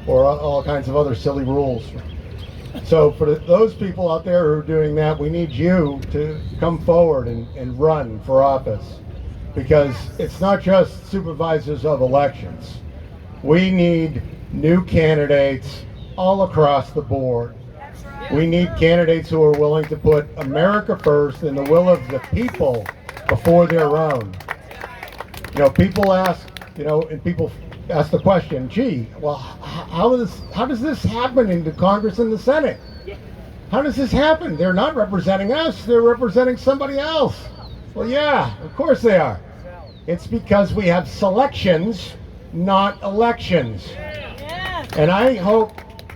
or all kinds of other silly rules. So for those people out there who are doing that, we need you to come forward and run for office, because it's not just supervisors of elections. We need new candidates all across the board. We need candidates who are willing to put America first and the will of the people before their own. People ask, and people ask the question, gee, well, how does this happen in the Congress and the Senate? How does this happen? They're not representing us, they're representing somebody else. Well, yeah, of course they are. It's because we have selections, not elections. And I hope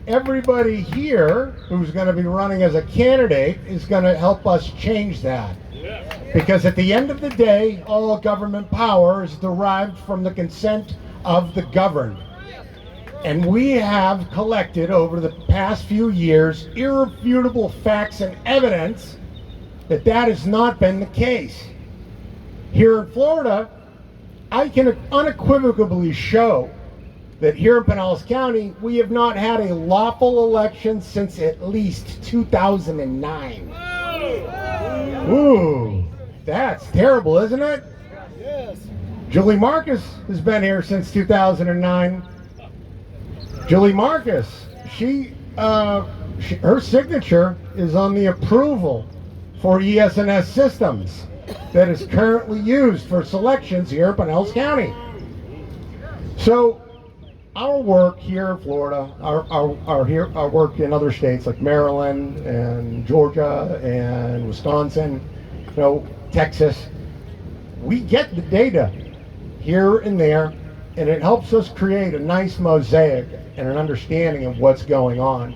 everybody here who's going to be running as a candidate is going to help us change that. Because at the end of the day, all government power is derived from the consent of the governed. And we have collected over the past few years irrefutable facts and evidence that that has not been the case. Here in Florida, I can unequivocally show that here in Pinellas County, we have not had a lawful election since at least 2009. Ooh, that's terrible, isn't it? Yes. Julie Marcus has been here since 2009. Julie Marcus, her signature is on the approval for ES&S systems that is currently used for selections here in Pinellas County. So our work here in Florida, our work in other states like Maryland and Georgia and Wisconsin, Texas, we get the data here and there, and it helps us create a nice mosaic and an understanding of what's going on.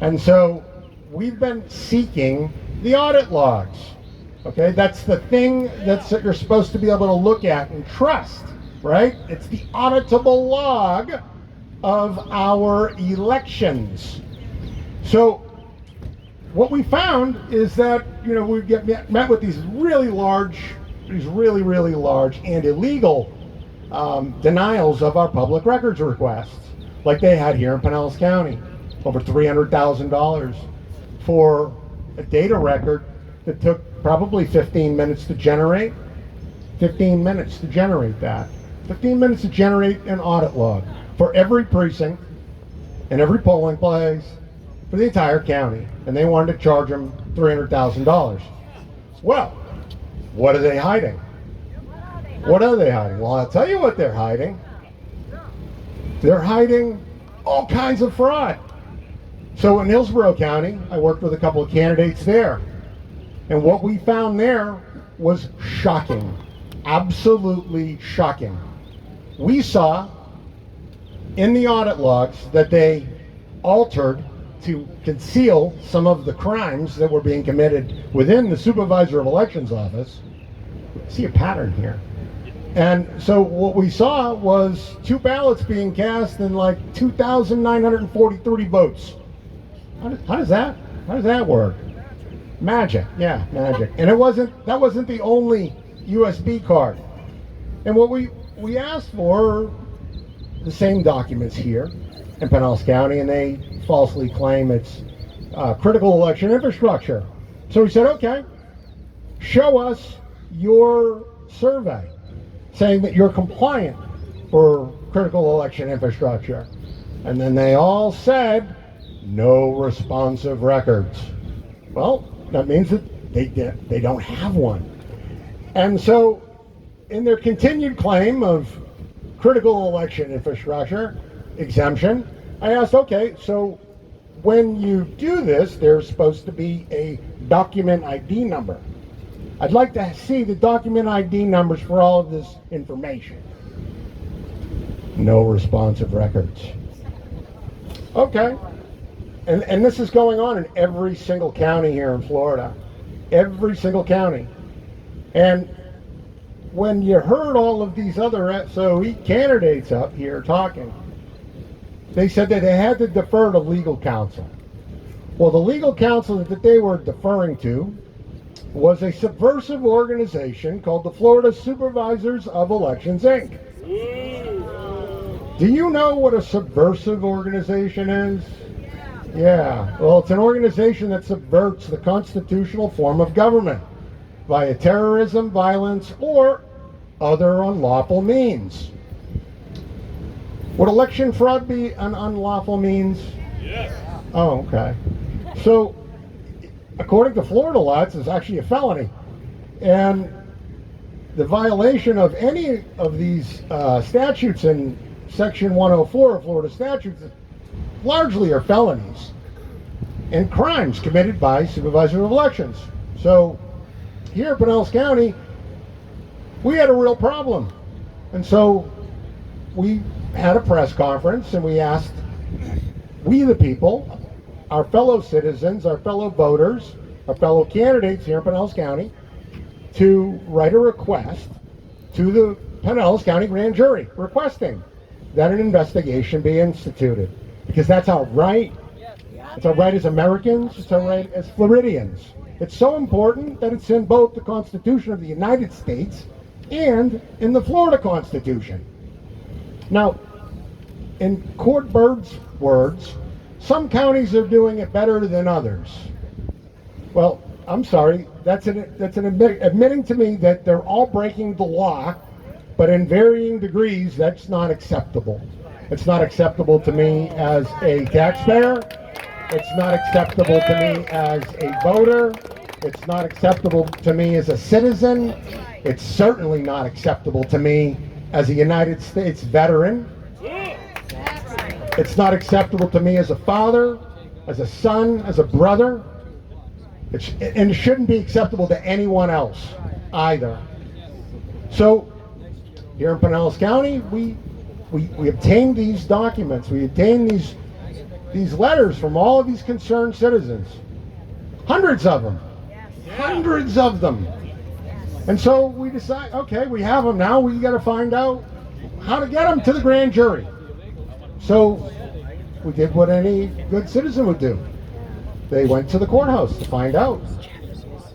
And so we've been seeking the audit logs. Okay, that's the thing that you're supposed to be able to look at and trust, right? It's the auditable log of our elections. So what we found is that, we get met with these really large and illegal denials of our public records requests, like they had here in Pinellas County, over $300,000 for a data record that took probably 15 minutes to generate. 15 minutes to generate that. 15 minutes to generate an audit log for every precinct and every polling place for the entire county. And they wanted to charge them $300,000. Well, what are they hiding? What are they hiding? Well, I'll tell you what they're hiding. They're hiding all kinds of fraud. So in Hillsborough County, I worked with a couple of candidates there. And what we found there was shocking. Absolutely shocking. We saw in the audit logs that they altered to conceal some of the crimes that were being committed within the supervisor of elections office. See a pattern here. And so what we saw was 2 ballots being cast and like 2,943 votes. How does that work? Magic, yeah, magic. And that wasn't the only USB card. And what we asked for the same documents here in Pinellas County, and they falsely claim it's critical election infrastructure. So we said, okay, show us your survey saying that you're compliant for critical election infrastructure. And then they all said, no responsive records. Well, that means that they don't have one. And so in their continued claim of critical election infrastructure exemption, I asked, okay, so when you do this, there's supposed to be a document ID number. I'd like to see the document ID numbers for all of this information. No responsive records. Okay. And this is going on in every single county here in Florida. Every single county. And when you heard all of these other SOE candidates up here talking, they said that they had to defer to legal counsel. Well, the legal counsel that they were deferring to was a subversive organization called the Florida Supervisors of Elections, Inc. Do you know what a subversive organization is? Yeah. Well, it's an organization that subverts the constitutional form of government via terrorism, violence, or other unlawful means. Would election fraud be an unlawful means? Yes. Oh, okay. So, according to Florida law, it's actually a felony. And the violation of any of these statutes in Section 104 of Florida statutes largely are felonies and crimes committed by supervisors of elections. So, here in Pinellas County, we had a real problem. And so, we had a press conference and we asked we the people, our fellow citizens, our fellow voters, our fellow candidates here in Pinellas County, to write a request to the Pinellas County Grand Jury requesting that an investigation be instituted. Because that's our right. It's our right as Americans, it's our right as Floridians. It's so important that it's in both the Constitution of the United States and in the Florida Constitution. Now, in Court Bird's words, some counties are doing it better than others. Well, I'm sorry, that's admitting to me that they're all breaking the law, but in varying degrees, that's not acceptable. It's not acceptable to me as a taxpayer. It's not acceptable to me as a voter. It's not acceptable to me as a citizen. It's certainly not acceptable to me as a United States veteran. It's not acceptable to me as a father, as a son, as a brother. And it shouldn't be acceptable to anyone else either. So here in Pinellas County, we obtained these documents. We obtained these letters from all of these concerned citizens. Hundreds of them. Hundreds of them. And so we decide, okay, we have them now. We got to find out how to get them to the grand jury. So we did what any good citizen would do. They went to the courthouse to find out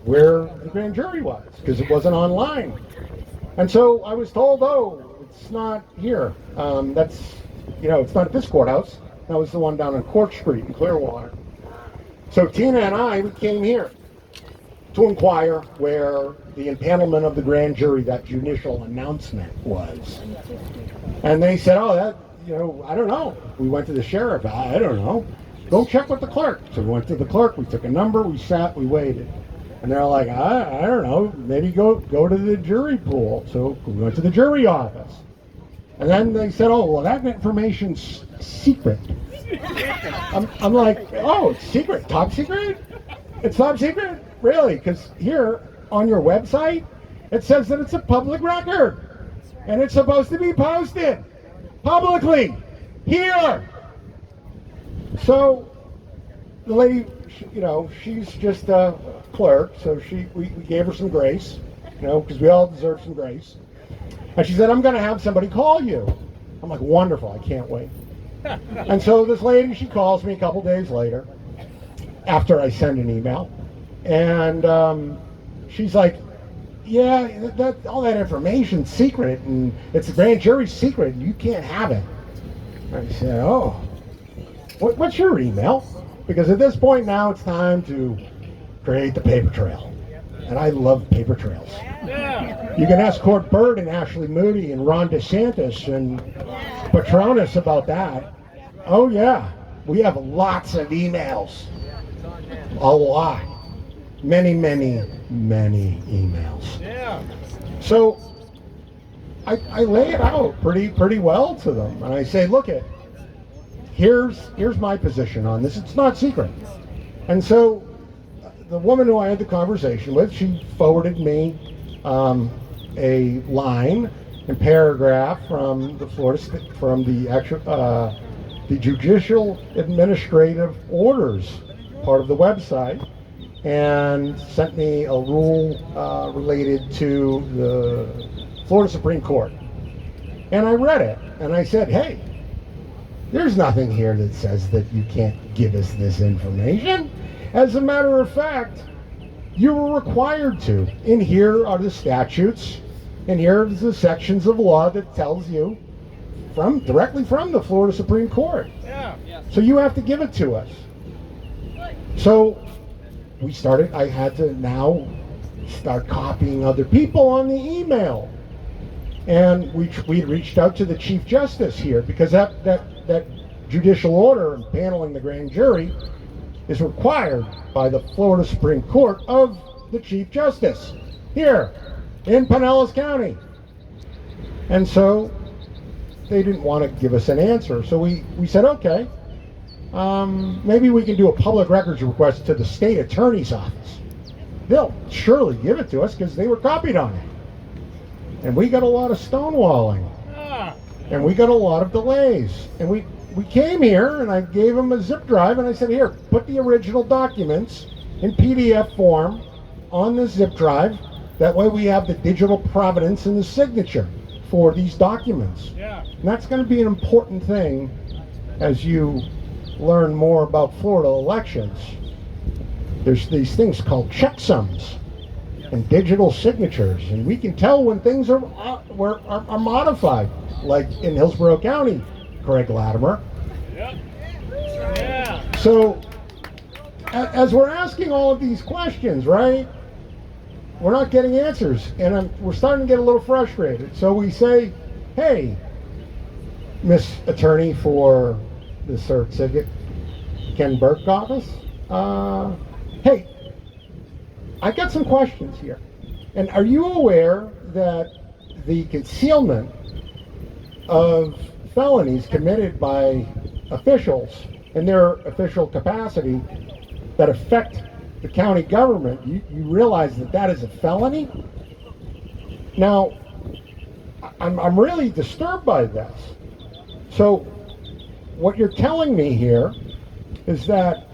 where the grand jury was, because it wasn't online. And so I was told, oh, it's not here. It's not at this courthouse. That was the one down on Court Street in Clearwater. So Tina and I, we came here to inquire where the impanelment of the grand jury, that judicial announcement, was. And they said, oh, I don't know. We went to the sheriff. I don't know. Go check with the clerk. So we went to the clerk. We took a number. We sat. We waited. And they're like, I don't know. Maybe go to the jury pool. So we went to the jury office. And then they said, oh, well, that information's secret. I'm like, oh, it's secret? Top secret? It's top secret? Really? Because here on your website, it says that it's a public record. And it's supposed to be posted publicly here. So the lady, she's just a clerk, so we gave her some grace, because we all deserve some grace. And she said, I'm going to have somebody call you. I'm like, wonderful, I can't wait. And so this lady, she calls me a couple days later, after I send an email, and she's like, yeah, all that information's secret, and it's a grand jury secret, and you can't have it. I said, oh, what's your email? Because at this point now it's time to create the paper trail. And I love paper trails. Yeah. You can ask Court Bird and Ashley Moody and Ron DeSantis and Patronus about that. Oh yeah, we have lots of emails. A lot. Many, many, many emails. Yeah. So I lay it out pretty well to them. And I say, look here's my position on this. It's not secret. And so the woman who I had the conversation with, she forwarded me a line and paragraph from the the judicial administrative orders part of the website, and sent me a rule related to the Florida Supreme Court. And I read it, and I said, hey, there's nothing here that says that you can't give us this information. As a matter of fact, you were required to. And here are the statutes, and here are the sections of law that tells you directly from the Florida Supreme Court. Yeah. So you have to give it to us. So I had to now start copying other people on the email. And we reached out to the Chief Justice here, because that judicial order and paneling the grand jury is required by the Florida Supreme Court of the Chief Justice here in Pinellas County. And so they didn't want to give us an answer. So we said, okay, maybe we can do a public records request to the state attorney's office. They'll surely give it to us because they were copied on it. And we got a lot of stonewalling. And we got a lot of delays. And we came here and I gave them a zip drive and I said, here, put the original documents in PDF form on this zip drive. That way we have the digital provenance and the signature for these documents. Yeah. And that's going to be an important thing as you learn more about Florida elections. There's these things called checksums and digital signatures, and we can tell when things are modified, like in Hillsborough County, Craig Latimer. Yep. Yeah. So, as we're asking all of these questions, right, we're not getting answers, and we're starting to get a little frustrated. So we say, hey, Miss Attorney for the Cert Civic, Ken Burke office, hey, I got some questions here. And are you aware that the concealment of felonies committed by officials in their official capacity that affect the county government, you realize that is a felony? Now, I'm really disturbed by this. So, what you're telling me here is that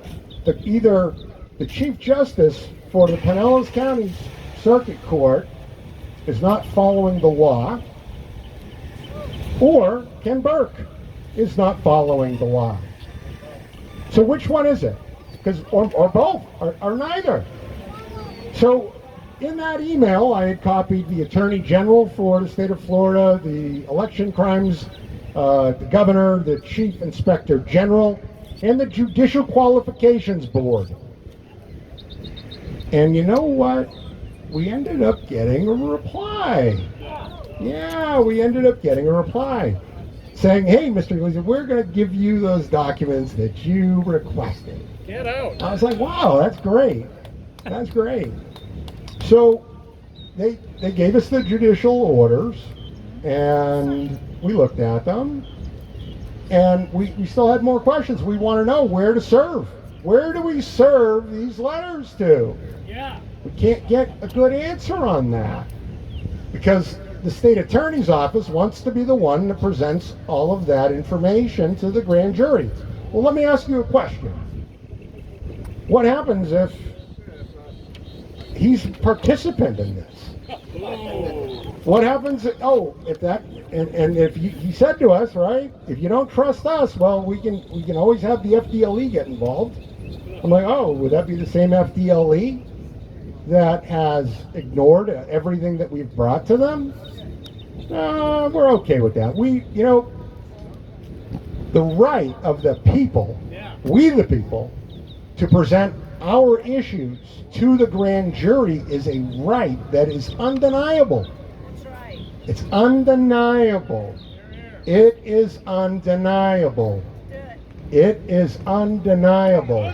either the Chief Justice for the Pinellas County Circuit Court is not following the law, or Ken Burke is not following the law. So which one is it? Because or both, or neither. So in that email, I had copied the Attorney General for the state of Florida, the election crimes, the governor, the Chief Inspector General, and the Judicial Qualifications Board. And you know what? We ended up getting a reply. Yeah, we ended up getting a reply saying, hey, Mr. Gleason, we're going to give you those documents that you requested. Get out. I was like, wow, that's great. That's great. So they gave us the judicial orders, and we looked at them, and we still had more questions. We want to know where to serve. Where do we serve these letters to? Yeah. We can't get a good answer on that because the state attorney's office wants to be the one that presents all of that information to the grand jury. Well, let me ask you a question. What happens if he's a participant in this? What happens if he said to us, right, if you don't trust us, well, we can always have the FDLE get involved. I'm like, oh, would that be the same FDLE that has ignored everything that we've brought to them? We're okay with that. The right of the people, we the people, to present our issues to the grand jury is a right that is undeniable. That's right. It's undeniable. It is undeniable. It is undeniable.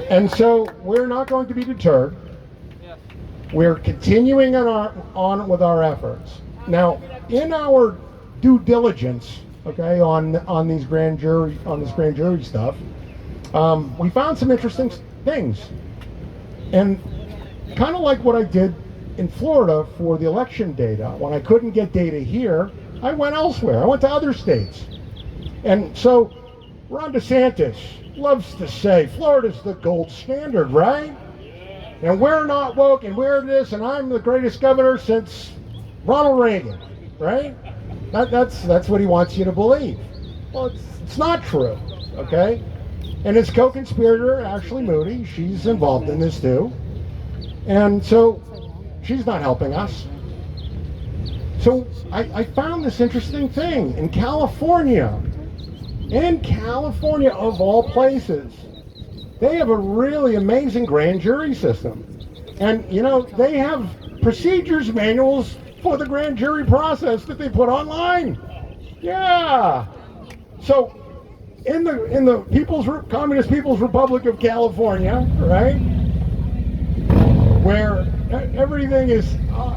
And so we're not going to be deterred. We're continuing on with our efforts. Now, in our due diligence, okay, on this grand jury stuff, we found some interesting things. And kind of like what I did in Florida for the election data, when I couldn't get data here, I went elsewhere. I went to other states. And so Ron DeSantis loves to say, Florida's the gold standard, right? And we're not woke, and we're this, and I'm the greatest governor since Ronald Reagan, right? That's what he wants you to believe. Well, it's not true, okay? And his co-conspirator, Ashley Moody, she's involved in this too. And so she's not helping us. So I found this interesting thing in California. In California, of all places, they have a really amazing grand jury system. And, you know, they have procedures manuals for the grand jury process that they put online. Yeah. So, in the Communist People's Republic of California, right, where everything is,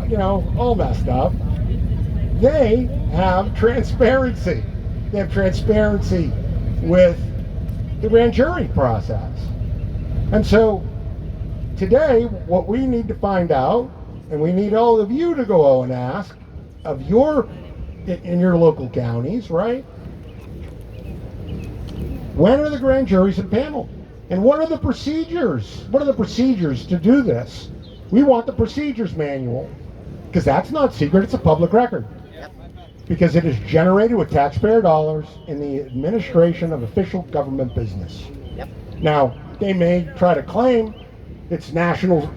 you know, all messed up, they have transparency. They have transparency with the grand jury process. And so today, what we need to find out, and we need all of you to go and ask of in your local counties, right? When are the grand juries impaneled? And what are the procedures? What are the procedures to do this? We want the procedures manual, because that's not secret, it's a public record. Because it is generated with taxpayer dollars in the administration of official government business. Yep. Now, they may try to claim it's national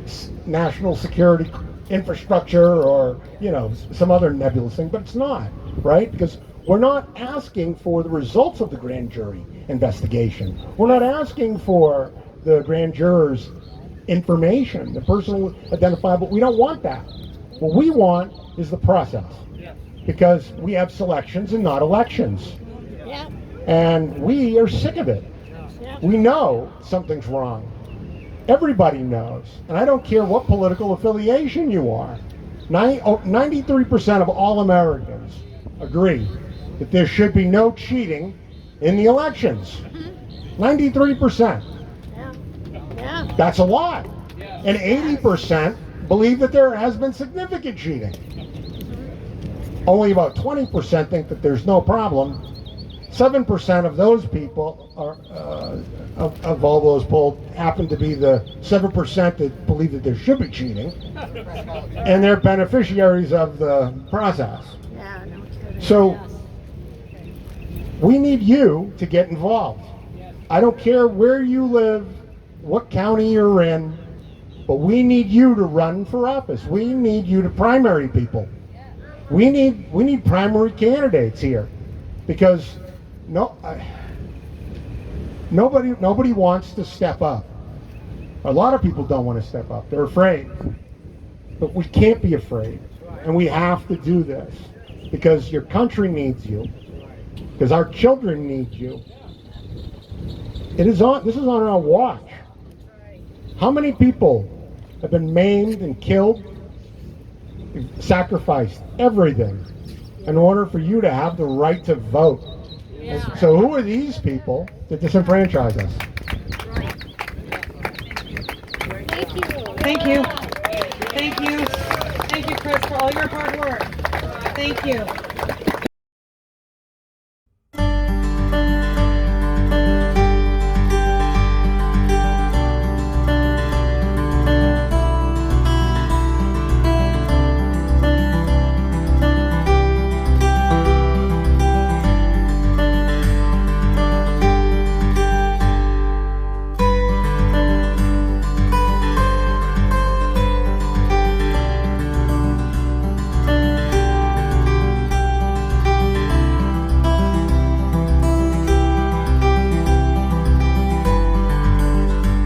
security infrastructure or, you know, some other nebulous thing, but it's not, right? Because we're not asking for the results of the grand jury investigation. We're not asking for the grand juror's information, the personal identifiable. We don't want that. What we want is the process. Because we have selections and not elections. Yeah. And we are sick of it. Yeah. We know something's wrong. Everybody knows. And I don't care what political affiliation you are. 93% of all Americans agree that there should be no cheating in the elections. 93%. Yeah. Yeah. That's a lot. And 80% believe that there has been significant cheating. Only about 20% think that there's no problem. 7% of those people are, of all those polled, happen to be the 7% that believe that there should be cheating, and they're beneficiaries of the process. Yeah, no kidding. So we need you to get involved. I don't care where you live, what county you're in, but we need you to run for office. We need you to primary people. We need primary candidates here, because nobody wants to step up. A lot of people don't want to step up. They're afraid. But we can't be afraid. And we have to do this because your country needs you. Because our children need you. This is on our watch. How many people have been maimed and killed, sacrificed everything in order for you to have the right to vote? Yeah. So who are these people that disenfranchise us? Right. Thank you. Thank you. Thank you. Thank you, Chris, for all your hard work. Thank you.